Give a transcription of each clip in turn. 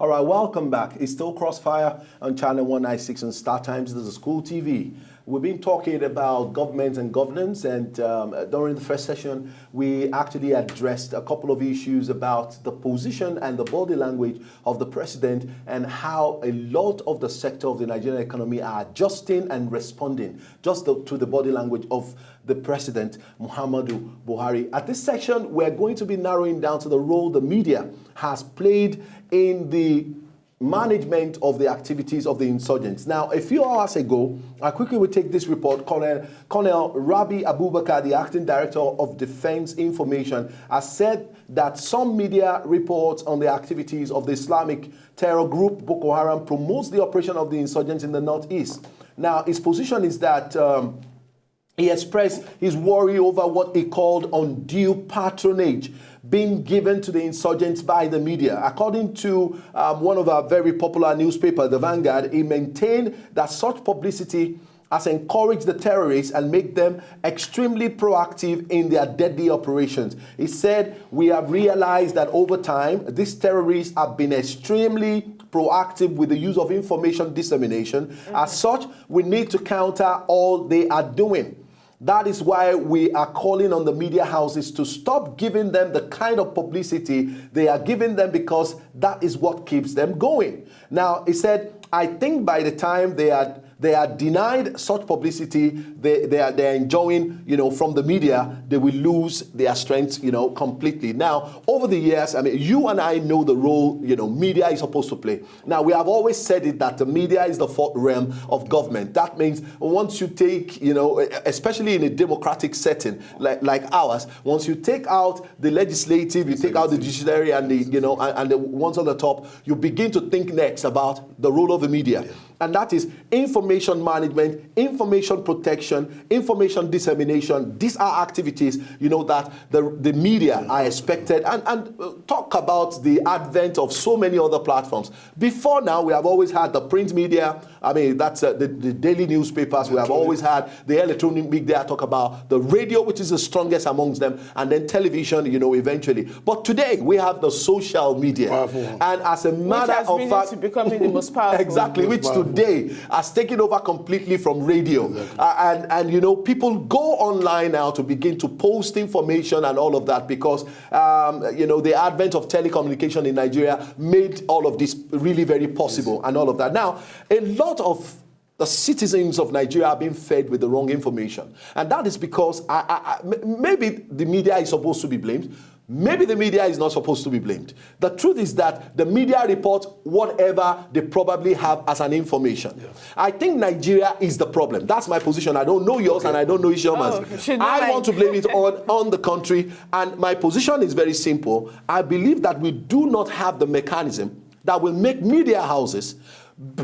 All right, welcome back. It's still Crossfire on Channel 196 and Star Times. This is School TV. We've been talking about government and governance, and during the first session, we actually addressed a couple of issues about the position and the body language of the president and how a lot of the sector of the Nigerian economy are adjusting and responding just to the body language of the president, Muhammadu Buhari. At this section, we're going to be narrowing down to the role the media has played in the management of the activities of the insurgents. Now, a few hours ago, I quickly will take this report. Colonel Rabi Abubakar, the acting director of Defense Information, has said that some media reports on the activities of the Islamic terror group Boko Haram promotes the operation of the insurgents in the northeast. Now, his position is that he expressed his worry over what he called undue patronage being given to the insurgents by the media. According to one of our very popular newspapers, The Vanguard, he maintained that such publicity has encouraged the terrorists and make them extremely proactive in their deadly operations. He said, "We have realized that over time, these terrorists have been extremely proactive with the use of information dissemination. As such, we need to counter all they are doing. That is why we are calling on the media houses to stop giving them the kind of publicity they are giving them, because that is what keeps them going." Now, he said, "I think by the time they are denied such publicity, they are enjoying, from the media, they will lose their strength, completely." Now, over the years, I mean, you and I know the role, media is supposed to play. Now, we have always said it that the media is the fourth realm of government. That means once you take, especially in a democratic setting like ours, once you take out the legislative, you take out the judiciary and the ones on the top, you begin to think next about the role of the media. Yeah. And that is information management, information protection, information dissemination. These are activities, that the media are expected. And talk about the advent of so many other platforms. Before now, we have always had the print media. I mean, that's the daily newspapers. We have always had the electronic media. Talk about the radio, which is the strongest amongst them, and then television, eventually. But today, we have the social media. Powerful. And as a matter of fact, to becoming the most powerful. Exactly, which today has taken over completely from radio. Exactly. And people go online now to begin to post information and all of that, because the advent of telecommunication in Nigeria made all of this really very possible. Yes. And all of that. Now, a lot of the citizens of Nigeria are being fed with the wrong information, and that is because maybe the media is supposed to be blamed. Maybe the media is not supposed to be blamed. The truth is that the media report whatever they probably have as an information. Yeah. I think Nigeria is the problem. That's my position. I don't know yours, and I don't know Ishoma's. I want to blame it on the country, and my position is very simple. I believe that we do not have the mechanism that will make media houses,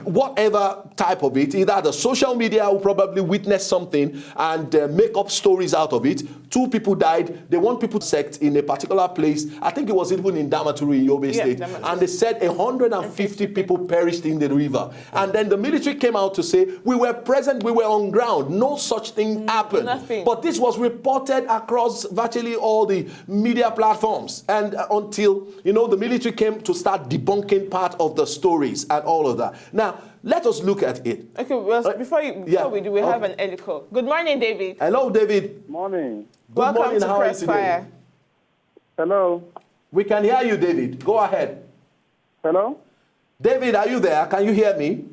whatever type of it, either the social media will probably witness something and make up stories out of it. 2 people died. They want people to sect in a particular place. I think it was even in Damaturu in Yobe State. And they said 150 people perished in the river. And then the military came out to say, we were present, we were on ground. No such thing happened. Nothing. But this was reported across virtually all the media platforms. And until, the military came to start debunking part of the stories and all of that. Now, let us look at it. Okay, well, before we do, we have an early call. Good morning, David. Hello, David. Morning. Welcome morning. To Crossfire. Hello. We can hear you, David. Go ahead. Hello? David, are you there? Can you hear me?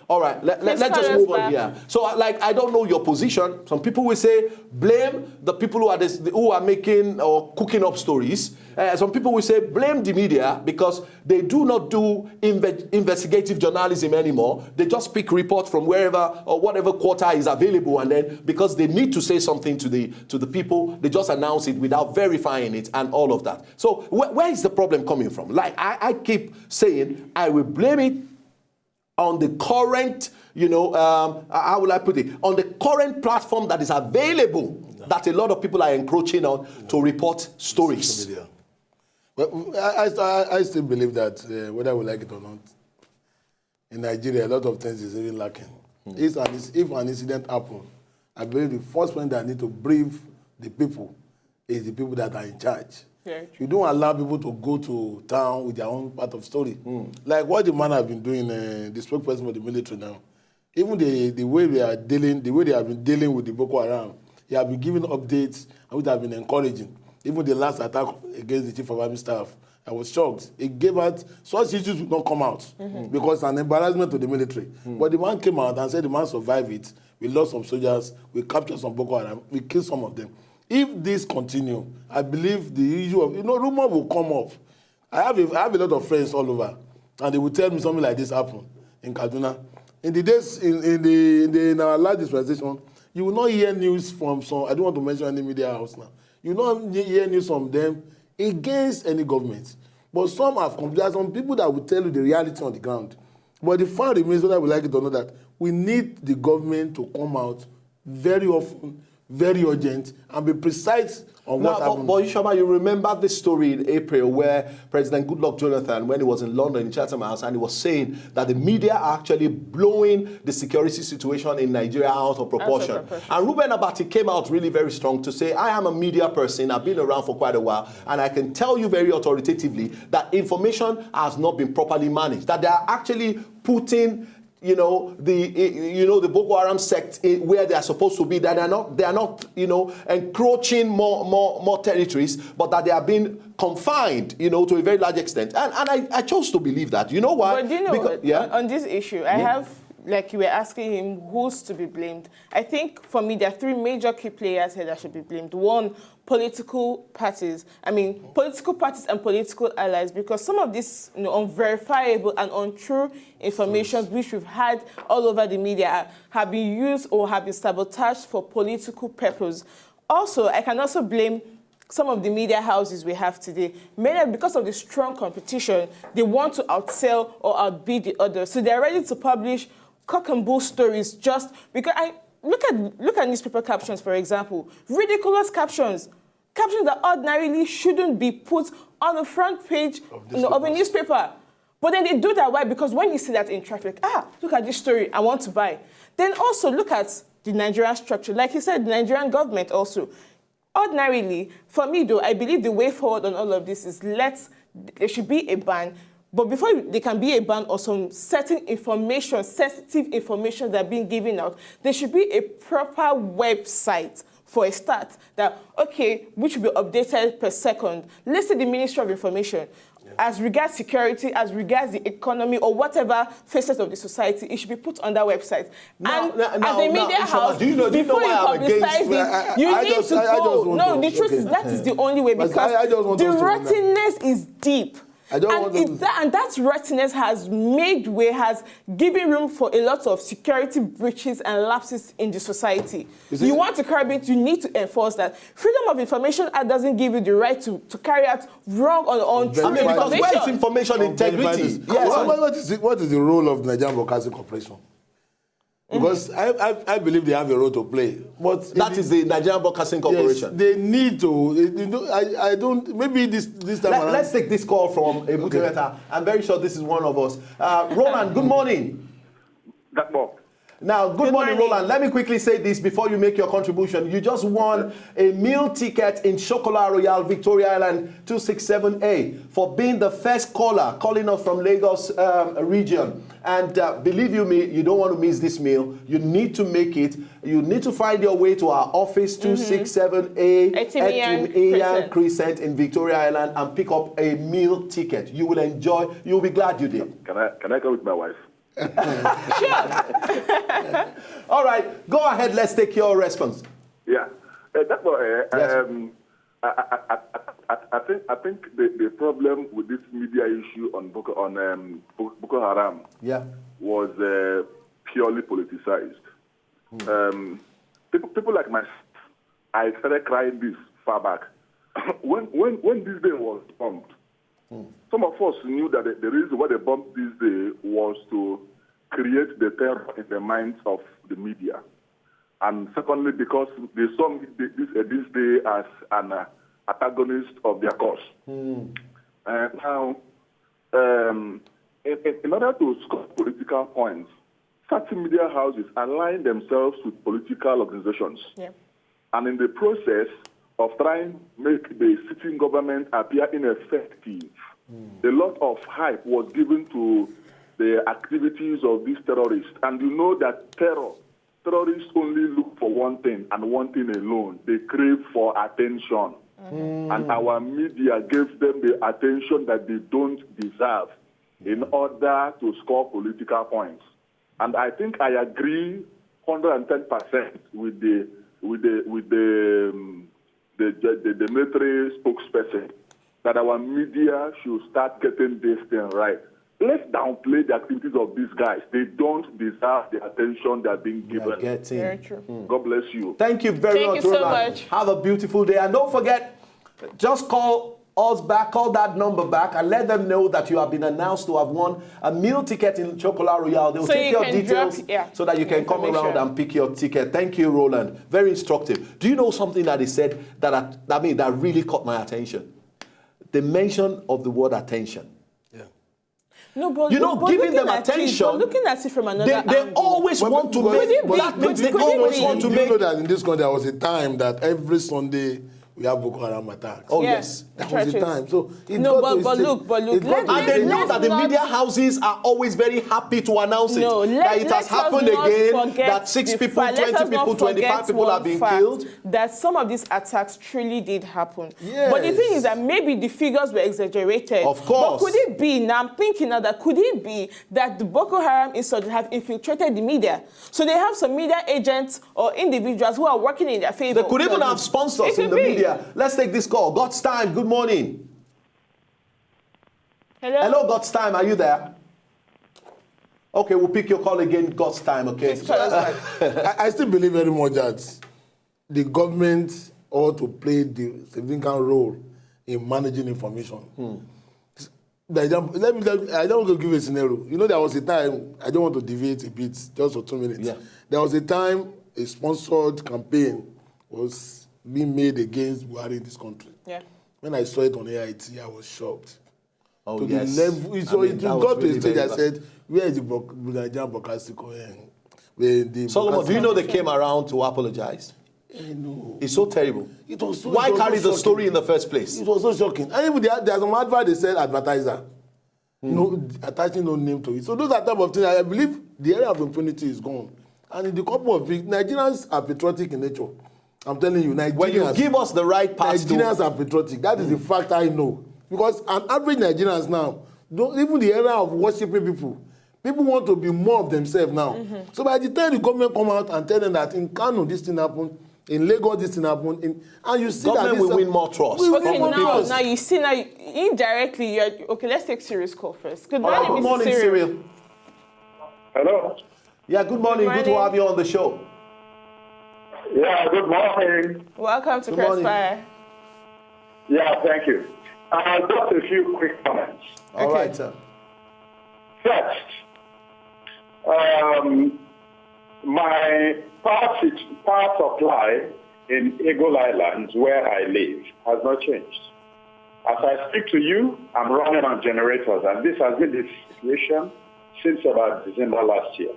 All right, let's just move on here. So, I don't know your position. Some people will say, blame the people who are making or cooking up stories. Some people will say, blame the media because they do not do investigative journalism anymore. They just pick reports from wherever or whatever quarter is available, and then because they need to say something to the people, they just announce it without verifying it and all of that. So, where is the problem coming from? I keep saying, I will blame it on the current, how will I put it? On the current platform that is available, that a lot of people are encroaching on to report stories. Well, I still believe that whether we like it or not, in Nigeria, a lot of things is even lacking. If an incident happens, I believe the first point that I need to brief the people is the people that are in charge. Very true. You don't allow people to go to town with their own part of story. Like what the man has been doing, the spokesperson for the military now. Even the way they have been dealing with the Boko Haram, he has been giving updates and which have been encouraging. Even the last attack against the chief of army staff, I was shocked. It gave out, such issues would not come out because it's an embarrassment to the military. But the man came out and said the man survived it. We lost some soldiers, we captured some Boko Haram, we killed some of them. If this continue, I believe the issue of, rumor will come up. I have a lot of friends all over, and they will tell me something like this happened in Kaduna. In the days, in our last dispensation, you will not hear news from some, I don't want to mention any media house now. You will not hear news from them against any government. But some there are some people that will tell you the reality on the ground. But the fact remains, whether we like it or not, that we need the government to come out very often, very urgent, and be precise on what happened. But Ishama, you remember the story in April where President Goodluck Jonathan, when he was in London in Chatham House, and he was saying that the media are actually blowing the security situation in Nigeria out of proportion. And Ruben Abati came out really very strong to say, I am a media person, I've been around for quite a while, and I can tell you very authoritatively that information has not been properly managed, that they are actually putting the Boko Haram sect where they are supposed to be, that they are not encroaching more territories, but that they are being confined, to a very large extent. And I chose to believe that. You know why? But do you know, on this issue, I have, like you were asking him, who's to be blamed? I think, for me, there are three major key players here that should be blamed. One, political parties. Political parties and political allies, because some of this unverifiable and untrue information which we've had all over the media have been used or have been sabotaged for political purpose. Also, I can also blame some of the media houses we have today. Mainly because of the strong competition, they want to outsell or outbid the others. So they're ready to publish cock and bull stories just because look at newspaper captions, for example. Ridiculous captions that ordinarily shouldn't be put on the front page of a newspaper. But then they do that. Why? Because when you see that in traffic, look at this story, I want to buy. Then also look at the Nigerian structure. Like you said, the Nigerian government also. Ordinarily, for me though, I believe the way forward on all of this is there should be a ban. But before there can be a ban or some certain information, sensitive information that are being given out, there should be a proper website for a start that, which will be updated per second. Let's say the Ministry of Information, as regards security, as regards the economy, or whatever facets of the society, it should be put on that website. As a media house, before you publicize it, you need to go. No, the truth is that is the only way, because the rottenness is deep. And that rottenness has given room for a lot of security breaches and lapses in the society. You want to curb it, you need to enforce that. Freedom of Information Act doesn't give you the right to carry out wrong or untrue information. Where is information integrity? Yes. What is the role of the Nigerian Broadcasting Corporation? Because I believe they have a role to play. But that is the Nigerian Broadcasting Corporation. Yes, they need to. I don't. Maybe this time around. Let's take this call from Ebutereta. I'm very sure this is one of us. Roland, good morning. Now, good morning, Roland. Let me quickly say this before you make your contribution. You just won a meal ticket in Chocolat Royale, Victoria Island 267A for being the first caller calling us from Lagos region. And believe you me, you don't want to miss this meal. You need to make it. You need to find your way to our office, 267A Etimian Crescent in Victoria Island, and pick up a meal ticket. You will enjoy. You'll be glad you did. Can I go with my wife? Sure. All right, go ahead. Let's take your response. Yeah, I think the problem with this media issue on Boko Haram was purely politicized. People like myself, I started crying this far back when this day was bombed. Some of us knew that the reason why they bombed this day was to create the terror in the minds of the media. And secondly, because they saw this day as an antagonist of their cause. Now, in order to score political points, certain media houses align themselves with political organizations. And in the process, of trying to make the sitting government appear ineffective. A lot of hype was given to the activities of these terrorists. And you know that terrorists only look for one thing and one thing alone. They crave for attention. And our media gave them the attention that they don't deserve in order to score political points. And I think I agree 110% with the military spokesperson that our media should start getting this thing right. Let's downplay the activities of these guys. They don't deserve the attention they're being given. Very true. God bless you. Thank you very much, Thank you so Roland. much. Have a beautiful day. And don't forget, just call us back, call that number back, and let them know that you have been announced to have won a meal ticket in Chocolate Royale. They'll take your details so that you can come around and pick your ticket. Thank you, Roland. Very instructive. Do you know something that he said that really caught my attention? The mention of the word attention. No, but giving them attention. Looking at it from another they angle. always want to make. Do you know that in this country there was a time that every Sunday we have Boko Haram attacks? Oh, yes. That was the time. So but look. And they know that the media houses are always very happy to announce that it has happened again, that 6 people, 20 people, 25 people have been killed. That some of these attacks truly did happen. Yes. But the thing is that maybe the figures were exaggerated. Of course. But could it be, now I'm thinking now that could it be that the Boko Haram insurgents have infiltrated the media? So they have some media agents or individuals who are working in their favor. They could even have sponsors in the media. Let's take this call. God's Time, good morning. Hello, God's Time, are you there? Okay, we'll pick your call again, God's Time, okay? I still believe very much that the government ought to play the significant role in managing information. I don't want to give a scenario. You know, there was a time, I don't want to deviate a bit, just for 2 minutes. Yeah. There was a time a sponsored campaign was being made against Buhari in this country. Yeah. When I saw it on AIT, I was shocked. Oh, to yes. the level, it got to a stage I said, where is the Nigerian broadcasting? Solomon, do you know they came around to apologize? No. It's so terrible. It was so, Why carry the shocking. story in the first place? It was so shocking. And even there's some advert they said advertiser. No, attaching no name to it. So those are type of things. I believe the area of impunity is gone. And in the couple of weeks, Nigerians are patriotic in nature. I'm telling you, Nigerians. When you give us the right path, Nigerians are patriotic. That is the fact I know. Because an average Nigerians now, even the area of worshiping people want to be more of themselves now. So by the time the government come out and tell them that in Kano this thing happened, in Lagos this thing happened, and you see government that will win more trust. Okay, now you see, now indirectly, you're okay. Let's take Cyril's call first. Good morning, good morning, Cyril. Hello? Yeah, good morning. Good to have you on the show. Yeah, good morning. Welcome to CROSSFIRE. Yeah, thank you. Just a few quick comments. All right, sir. First, my power supply in Eagle Islands, where I live, has not changed. As I speak to you, I'm running on generators, and this has been the situation since about December last year.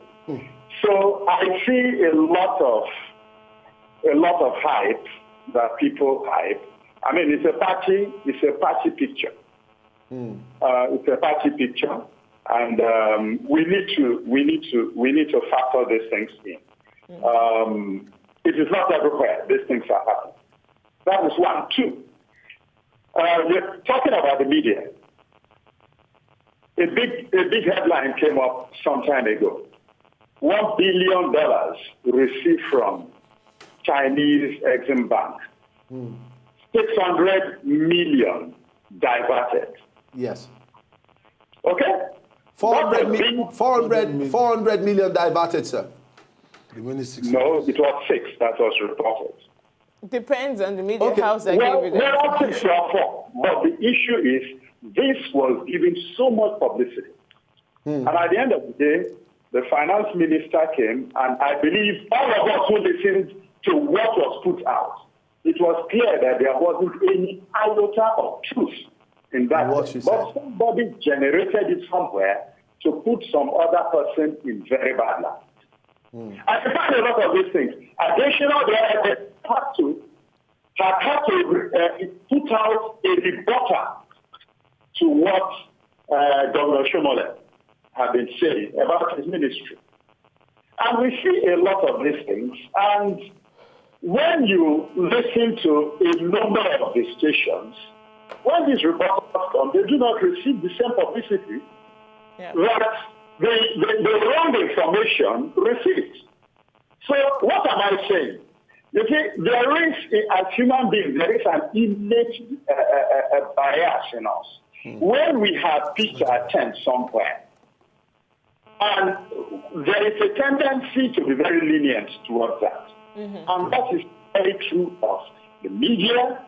So I see a lot of hype that people hype. I mean, it's a party picture. It's a party picture, and we need to factor these things in. It is not everywhere these things are happening. That is one. Two, we're talking about the media. A big headline came up some time ago. $1 billion received from Chinese Exim Bank. 600 million diverted. Yes. Okay? 400 million diverted, sir. No, it was 6 that was reported. Depends on the media house that gave it. Well, 6 or 4. But the issue is, this was given so much publicity. And at the end of the day, the finance minister came, and I believe all of us who listened to what was put out, it was clear that there wasn't any iota of truth in that. But somebody generated it somewhere to put some other person in very bad light. I find a lot of these things. Additional, there part 2 have had to put out a rebuttal to what Governor Shomole had been saying about his ministry. And we see a lot of these things. And when you listen to a number of the stations, when these reports come, they do not receive the same publicity that the wrong information receives. So what am I saying? You see, there is, as human beings, there is an innate bias in us. When we have pitched our tent somewhere, and there is a tendency to be very lenient towards that. And that is very true of the media,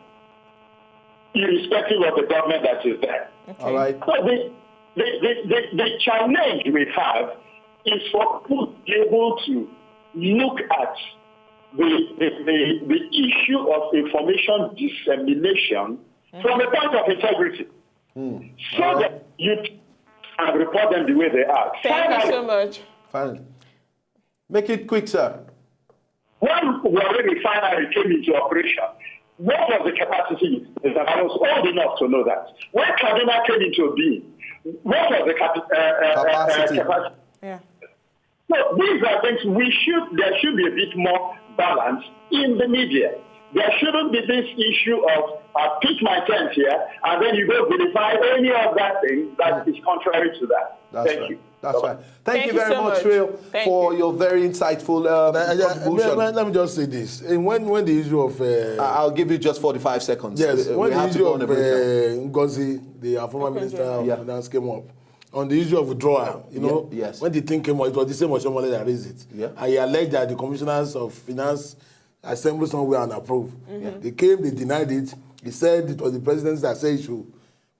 irrespective of the government that is there. Okay. All right. So the challenge we have is for people to be able to look at the issue of information dissemination from a point of integrity, so that you can report them the way they are. Thank you so much. Finally. Make it quick, sir. When Buhari refinery came into operation, what was the capacity? I was old enough to know that. When Kaduna came into being, what was the capacity? Yeah. So these are things there should be a bit more balance in the media. There shouldn't be this issue of I pitch my tent here and then you go verify any of that thing that is contrary to that. Thank you. That's right. Thank you very much, Real, for your very insightful contribution. Let me just say this. And when the issue of... I'll give you just 45 seconds. Yes, when the issue of Ngozi, the former Minister of Finance, came up, on the issue of withdrawal, you know, when the thing came up, it was the same Oshomole that raised it. And he alleged that the commissioners of finance assembled somewhere and approved. They came, they denied it. He said it was the president that said he should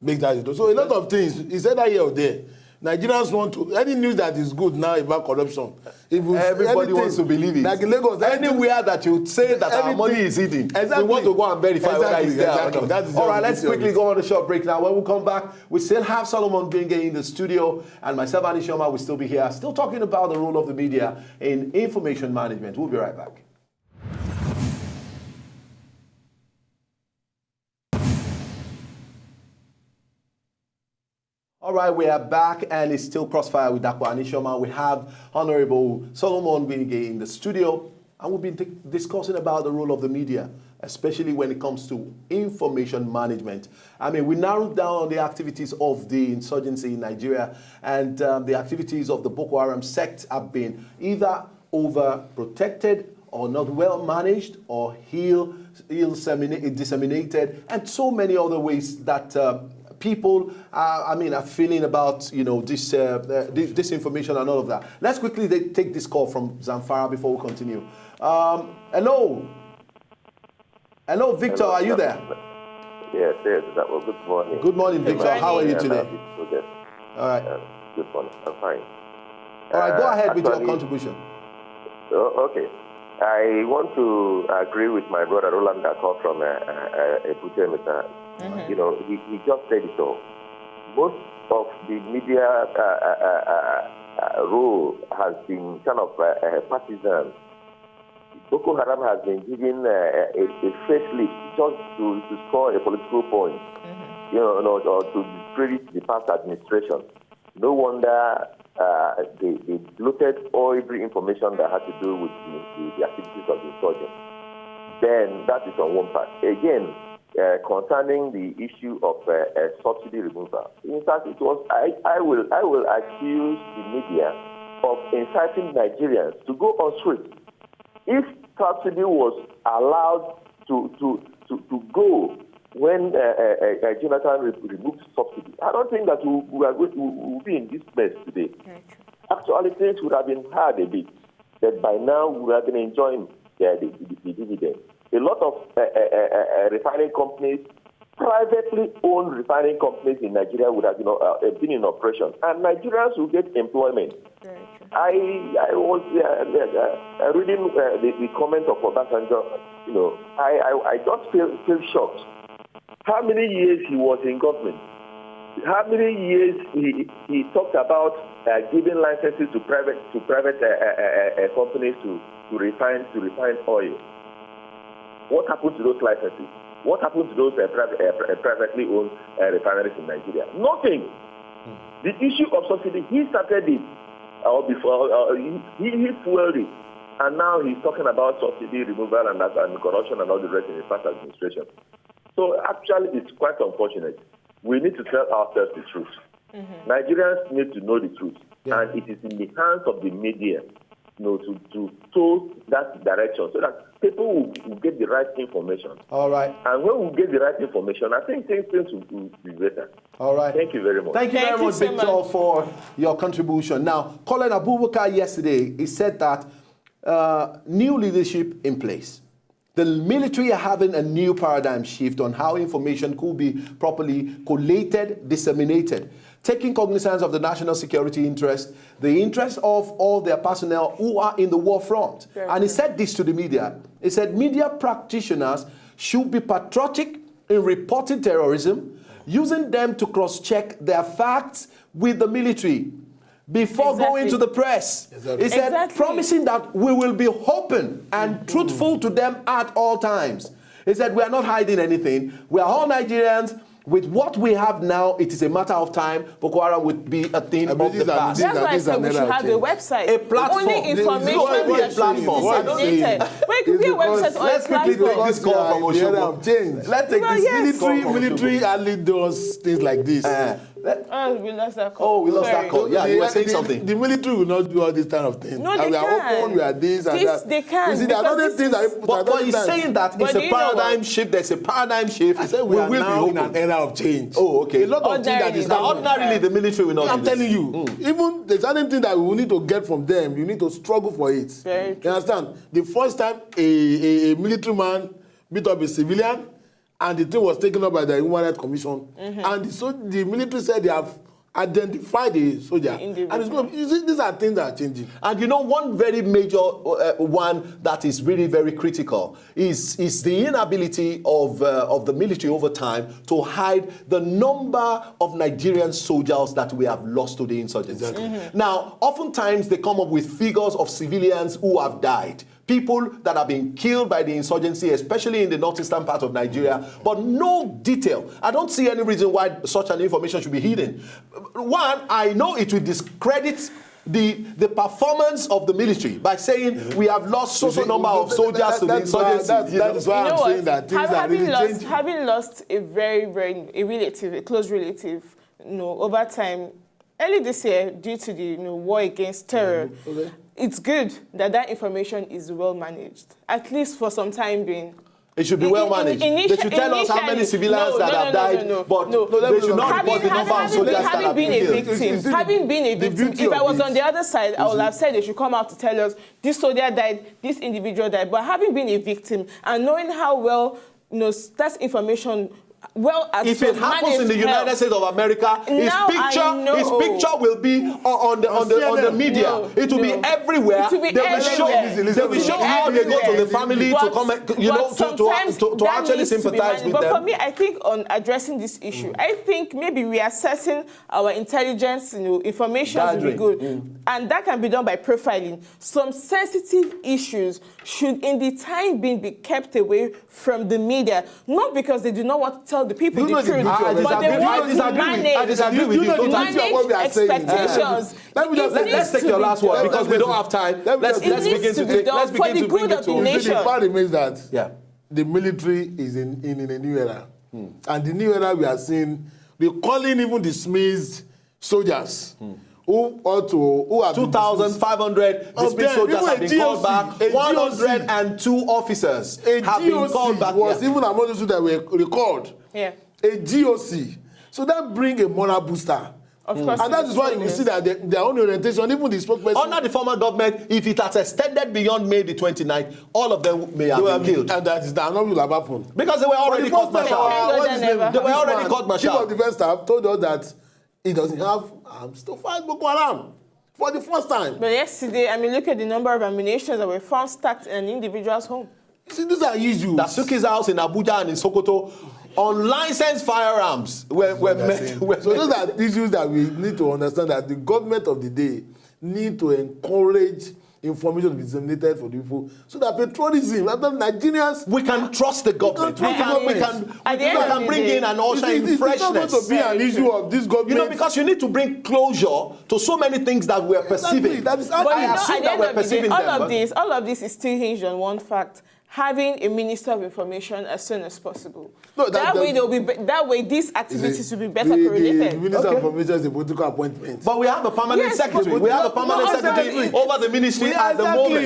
make that. So a lot of things, he said that here or there. Nigerians want to, any news that is good now about corruption. Everybody wants to believe it. Like in Lagos, anywhere that you say that our money is hidden, we want to go and verify whether it's there or not. All right, let's quickly go on a short break now. When we come back, we still have Solomon Gbinigie in the studio, and myself, Ani Shoma, will still be here, still talking about the role of the media in information management. We'll be right back. All right, we are back, and it's still Crossfire with Dr. Ani Shoma. We have Honorable Solomon Gbinigie in the studio, and we've been discussing about the role of the media, especially when it comes to information management. I mean, we narrowed down on the activities of the insurgency in Nigeria, and the activities of the Boko Haram sect have been either overprotected or not well managed or ill disseminated, and so many other ways that people are feeling about, you know, this information and all of that. Let's quickly take this call from Zamfara before we continue. Hello, Victor, are you there? Yes. Well, good morning. Good morning, Victor. How are you today? All right. Good morning. I'm fine. All right, go ahead with your contribution. Okay. I want to agree with my brother Roland that called from Pt.2. You know, he just said it all. Most of the media role has been kind of partisan. Boko Haram has been given a facelift just to score a political point, you know, or to discredit the past administration. No wonder they bloated all every information that had to do with the activities of the insurgents. Then that is on one part. Again, concerning the issue of subsidy removal. In fact, it was I will accuse the media of inciting Nigerians to go on street. If subsidy was allowed to go when Jonathan removed subsidy, I don't think that we will be in this mess today. Actually, things would have been hard a bit, but by now we would have been enjoying the dividend. A lot of refining companies, privately owned refining companies in Nigeria would have been in operation, and Nigerians will get employment. I was reading the comment of Obasanjo. You know, I just feel shocked. How many years he was in government? How many years he talked about giving licenses to private companies to refine oil? What happened to those licenses? What happened to those privately owned refineries in Nigeria? Nothing. The issue of subsidy, he started it before, he fueled it. And now he's talking about subsidy removal and corruption and all the rest in the past administration. So actually, it's quite unfortunate. We need to tell ourselves the truth. Nigerians need to know the truth. And it is in the hands of the media to tow that direction so that people will get the right information. All right. And when we get the right information, I think things will be better. All right. Thank you very much. Thank you very much, Victor, for your contribution. Now, Colin Abubakar yesterday, he said that new leadership in place. The military are having a new paradigm shift on how information could be properly collated, disseminated, taking cognizance of the national security interest, the interest of all their personnel who are in the war front. And he said this to the media. He said media practitioners should be patriotic in reporting terrorism, using them to cross-check their facts with the military before going to the press. He said, promising that we will be open and truthful to them at all times. He said, we are not hiding anything. We are all Nigerians. With what we have now, it is a matter of time. Boko Haram would be a thing of the past. That's why I said we should have a website. A platform. Only information that should be disseminated. But it could be a website or a platform. Let's take this call from Oshogo. Let's take this military only does things like this. We lost that call. Oh, we lost that call. Yeah, you were saying something. The military will not do all this kind of things. No, they we are can. open, we are this and that. They can. You see, there are other things that But he's saying that it's a paradigm shift. There's a paradigm shift. I said we are now in an era of change. Oh, okay. A lot of things that is ordinarily the military will not I'm telling you, even there's certain things that we will need to get from them. You need to struggle for it. Very true. You understand? The first time a military man beat up a civilian, and the thing was taken up by the Human Rights Commission, and so the military said they have identified the soldier. And it's going to, you see, these are things that are changing. And you know, one very major one that is really very critical is the inability of the military over time to hide the number of Nigerian soldiers that we have lost to the insurgency. Exactly. Now, oftentimes they come up with figures of civilians who have died. People that have been killed by the insurgency, especially in the northeastern part of Nigeria, but no detail. I don't see any reason why such an information should be hidden. One, I know it will discredit the performance of the military by saying we have lost so number of soldiers to the insurgency. That is why I'm saying that things are really changing. Having lost a a close relative, over time, early this year, due to the war against terror, it's good that information is well managed, at least for some time being. It should be well managed. They should tell us how many civilians that have died, but they should not report the number of soldiers that have been killed. Having been a victim, if I was on the other side, I would have said they should come out to tell us this soldier died, this individual died. But having been a victim and knowing how well that information if it happens in the United States of America, his picture will be on the media. No, it will be everywhere. They will show how they go to the family to come, to actually sympathize with them. But for me, I think on addressing this issue, I think maybe reassessing our intelligence, information will be good, and that can be done by profiling. Some sensitive issues should, in the time being, be kept away from the media, not because they do not want to tell the people the truth, but they want to manage expectations. Let's take your last word because we don't have time. Let's begin to bring it to nation. The fact remains that the military is in a new era, and the new era we are seeing, we're calling even dismissed soldiers. Who are 2,500 dismissed soldiers have been called back. 102 officers have been called back. Was even among those that were recalled. Yeah. A GOC. So that brings a moral booster. Of course. And that is why you see that their own orientation, even the spokesperson. Under the former government, if it has extended beyond May the 29th, all of them may have been killed. And that will have happened. Because they were already court-martialed. They were already court-martialed. Chief of Defense Staff told us that he doesn't have arms to fight Boko Haram for the first time. But yesterday, look at the number of ammunition that were found stacked in an individual's home. You see, these are issues. Dasuki's house in Abuja and in Sokoto, unlicensed firearms were So those are issues that we need to understand, that the government of the day need to encourage information to be disseminated for the people, so that patriotism, that Nigerians, we can trust the government. We can bring in and usher in freshness. It's not going to be an issue of this government. You know, because you need to bring closure to so many things that we're perceiving. That is But I assume that we're perceiving all them. of this is still hinged on one fact: having a minister of information as soon as possible. No, that way these activities will be better correlated. The minister of information is a political appointment. But we have a permanent secretary. We have a permanent secretary over the ministry at the moment.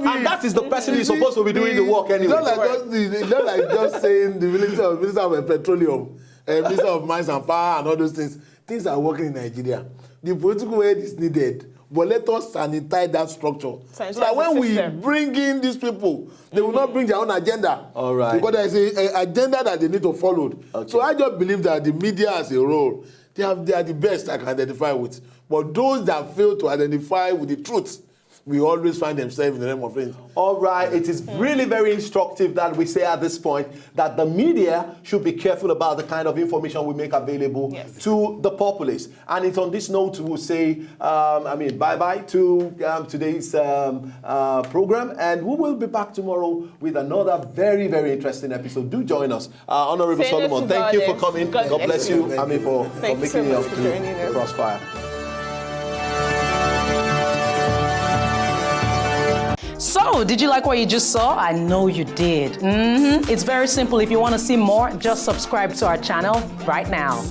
And that is the person who's supposed to be doing the work anyway. It's not like just saying the minister of petroleum, minister of mines and power and all those things. Things are working in Nigeria. The political aid is needed. But let us sanitize that structure. So that when we bring in these people, they will not bring their own agenda. All right. Because there is an agenda that they need to follow. Okay. So I just believe that the media has a role. They are the best I can identify with. But those that fail to identify with the truth, we always find themselves in the realm of things. All right, it is really very instructive that we say at this point that the media should be careful about the kind of information we make available to the populace. And it's on this note we'll say, bye-bye to today's program. And we will be back tomorrow with another very, very interesting episode. Do join us. Honorable Solomon, thank you for coming. God bless you. For making it up to Crossfire. So, did you like what you just saw? I know you did. It's very simple. If you want to see more, just subscribe to our channel right now.